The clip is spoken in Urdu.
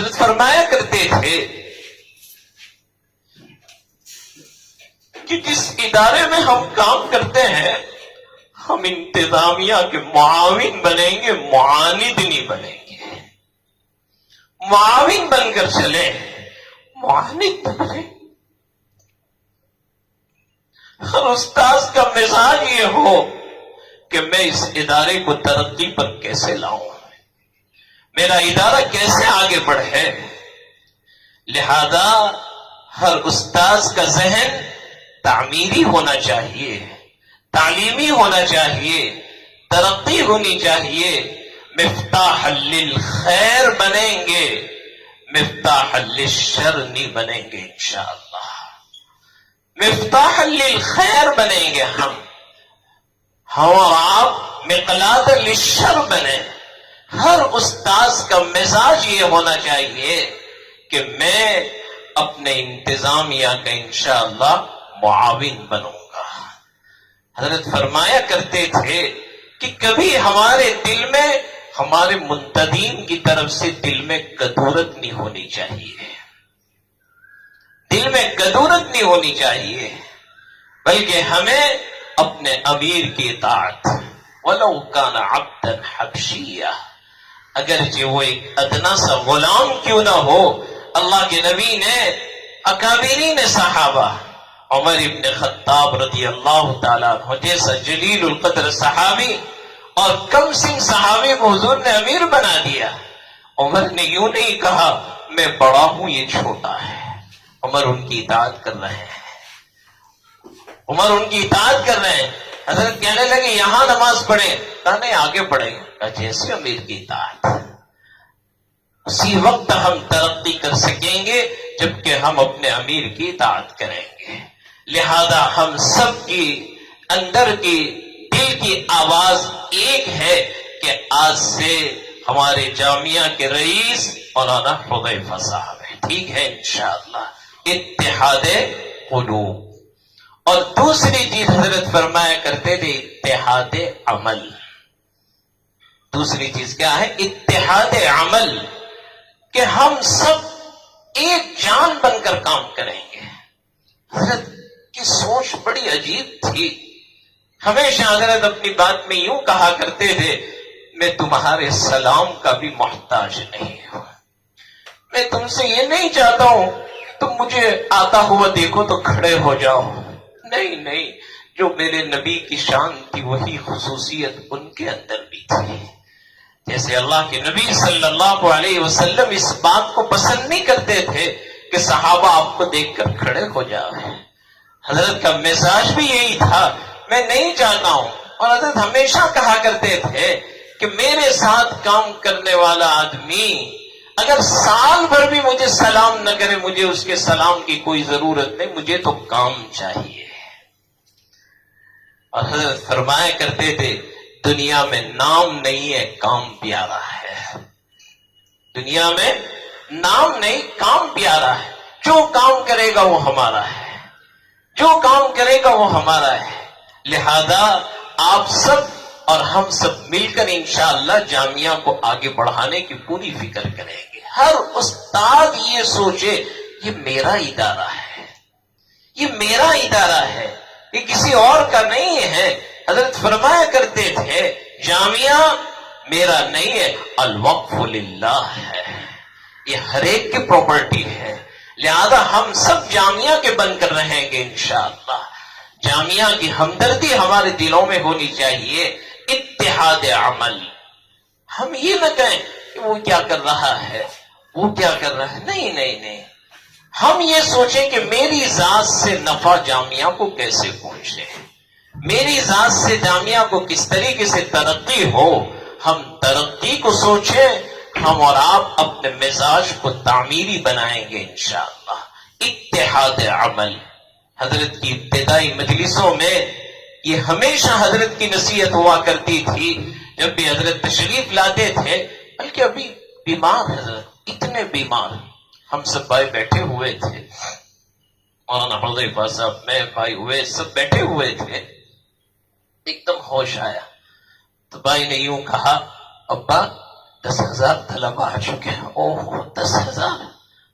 حضرت فرمایا کرتے تھے کہ جس ادارے میں ہم کام کرتے ہیں ہم انتظامیہ کے معاون بنیں گے، معاند نہیں بنیں گے۔ معاون بن کر چلے، معاند بنے۔ ہر استاذ کا مزاج یہ ہو کہ میں اس ادارے کو ترقی پر کیسے لاؤں، میرا ادارہ کیسے آگے بڑھے۔ لہذا ہر استاذ کا ذہن تعمیری ہونا چاہیے، تعلیمی ہونا چاہیے، ترقی ہونی چاہیے۔ مفتاح للخیر بنیں گے، مفتاح للشر نہیں بنیں گے انشاءاللہ۔ مفتاح للخیر بنیں گے ہم اور آپ مقلاۃ للشر بنیں۔ ہر استاذ کا مزاج یہ ہونا چاہیے کہ میں اپنے انتظامیہ کا انشاءاللہ معاون بنوں گا۔ حضرت فرمایا کرتے تھے کہ کبھی ہمارے دل میں، ہمارے منتدین کی طرف سے دل میں کدورت نہیں ہونی چاہیے، دل میں کدورت نہیں ہونی چاہیے، بلکہ ہمیں اپنے امیر کی اطاعت، وَلَوْ كَانَ عَبْدًا حَبْشِيًّا، اگرچہ وہ ایک ادنا سا غلام کیوں نہ ہو۔ اللہ کے نبی نے اکابرین صحابہ عمر ابن خطاب رضی اللہ تعالیٰ عنہ جیسا جلیل القدر صحابی اور کم سن صحابی کو حضور نے امیر بنا دیا۔ عمر نے یوں نہیں کہا میں بڑا ہوں یہ چھوٹا ہے، عمر ان کی اطاعت کر رہے ہیں، عمر ان کی اطاعت کر رہے ہیں۔ حضرت کہنے لگے یہاں نماز پڑھیں، کہا نہیں آگے پڑھیں، کہا جیسے امیر کی اطاعت۔ اسی وقت ہم ترقی کر سکیں گے جبکہ ہم اپنے امیر کی اطاعت کریں گے۔ لہذا ہم سب کی اندر کی دل کی آواز ایک ہے کہ آج سے ہمارے جامعہ کے رئیس مولانا حذیفہ صاحب ہے، ٹھیک ہے انشاءاللہ، اتحاد قلوب۔ اور دوسری چیز حضرت فرمایا کرتے تھے اتحاد عمل۔ دوسری چیز کیا ہے؟ اتحاد عمل، کہ ہم سب ایک جان بن کر کام کریں گے۔ حضرت کی سوچ بڑی عجیب تھی، ہمیشہ حضرت اپنی بات میں یوں کہا کرتے تھے میں تمہارے سلام کا بھی محتاج نہیں ہوں، میں تم سے یہ نہیں چاہتا ہوں تم مجھے آتا ہوا دیکھو تو کھڑے ہو جاؤ، نہیں نہیں، جو میرے نبی کی شان تھی وہی خصوصیت ان کے اندر بھی تھی۔ جیسے اللہ کے نبی صلی اللہ علیہ وسلم اس بات کو پسند نہیں کرتے تھے کہ صحابہ آپ کو دیکھ کر کھڑے ہو جائے، حضرت کا مزاج بھی یہی تھا میں نہیں چاہتا ہوں۔ اور حضرت ہمیشہ کہا کرتے تھے کہ میرے ساتھ کام کرنے والا آدمی اگر سال بھر بھی مجھے سلام نہ کرے، مجھے اس کے سلام کی کوئی ضرورت نہیں، مجھے تو کام چاہیے۔ اور حضرت فرمایا کرتے تھے دنیا میں نام نہیں ہے، کام پیارا ہے۔ دنیا میں نام نہیں، کام پیارا ہے۔ جو کام کرے گا وہ ہمارا ہے، جو کام کرے گا وہ ہمارا ہے۔ لہذا آپ سب اور ہم سب مل کر انشاءاللہ جامعہ کو آگے بڑھانے کی پوری فکر کریں گے۔ ہر استاد یہ سوچے یہ میرا ادارہ ہے، یہ میرا ادارہ ہے، یہ کسی اور کا نہیں ہے۔ حضرت فرمایا کرتے تھے جامعہ میرا نہیں ہے، الوقف للہ ہے، یہ ہر ایک کی پراپرٹی ہے۔ لہذا ہم سب جامعہ کے بن کر رہیں گے انشاءاللہ۔ جامعہ کی ہمدردی ہمارے دلوں میں ہونی چاہیے، اتحاد عمل۔ ہم یہ نہ کہیں کہ وہ کیا کر رہا ہے، وہ کیا کر رہا ہے، نہیں نہیں نہیں، ہم یہ سوچیں کہ میری ذات سے نفع جامعہ کو کیسے پہنچے، میری ذات سے جامعہ کو کس طریقے سے ترقی ہو۔ ہم ترقی کو سوچیں، ہم اور آپ اپنے مزاج کو تعمیری بنائیں گے انشاءاللہ۔ اتحاد عمل، حضرت کی ابتدائی مجلسوں میں یہ ہمیشہ حضرت کی نصیحت ہوا کرتی تھی۔ جب بھی حضرت تشریف لاتے تھے، بلکہ ابھی بیمار حضرت، اتنے بیمار، ہم سب بھائی بیٹھے ہوئے تھے، مولانا حذیفہ صاحب، میں، بھائی ہوئے، سب بیٹھے ہوئے تھے، ایک دم ہوش آیا تو بھائی نے یوں کہا ابا 10,000 طلبہ آ چکے ہیں۔ اوہ 10,000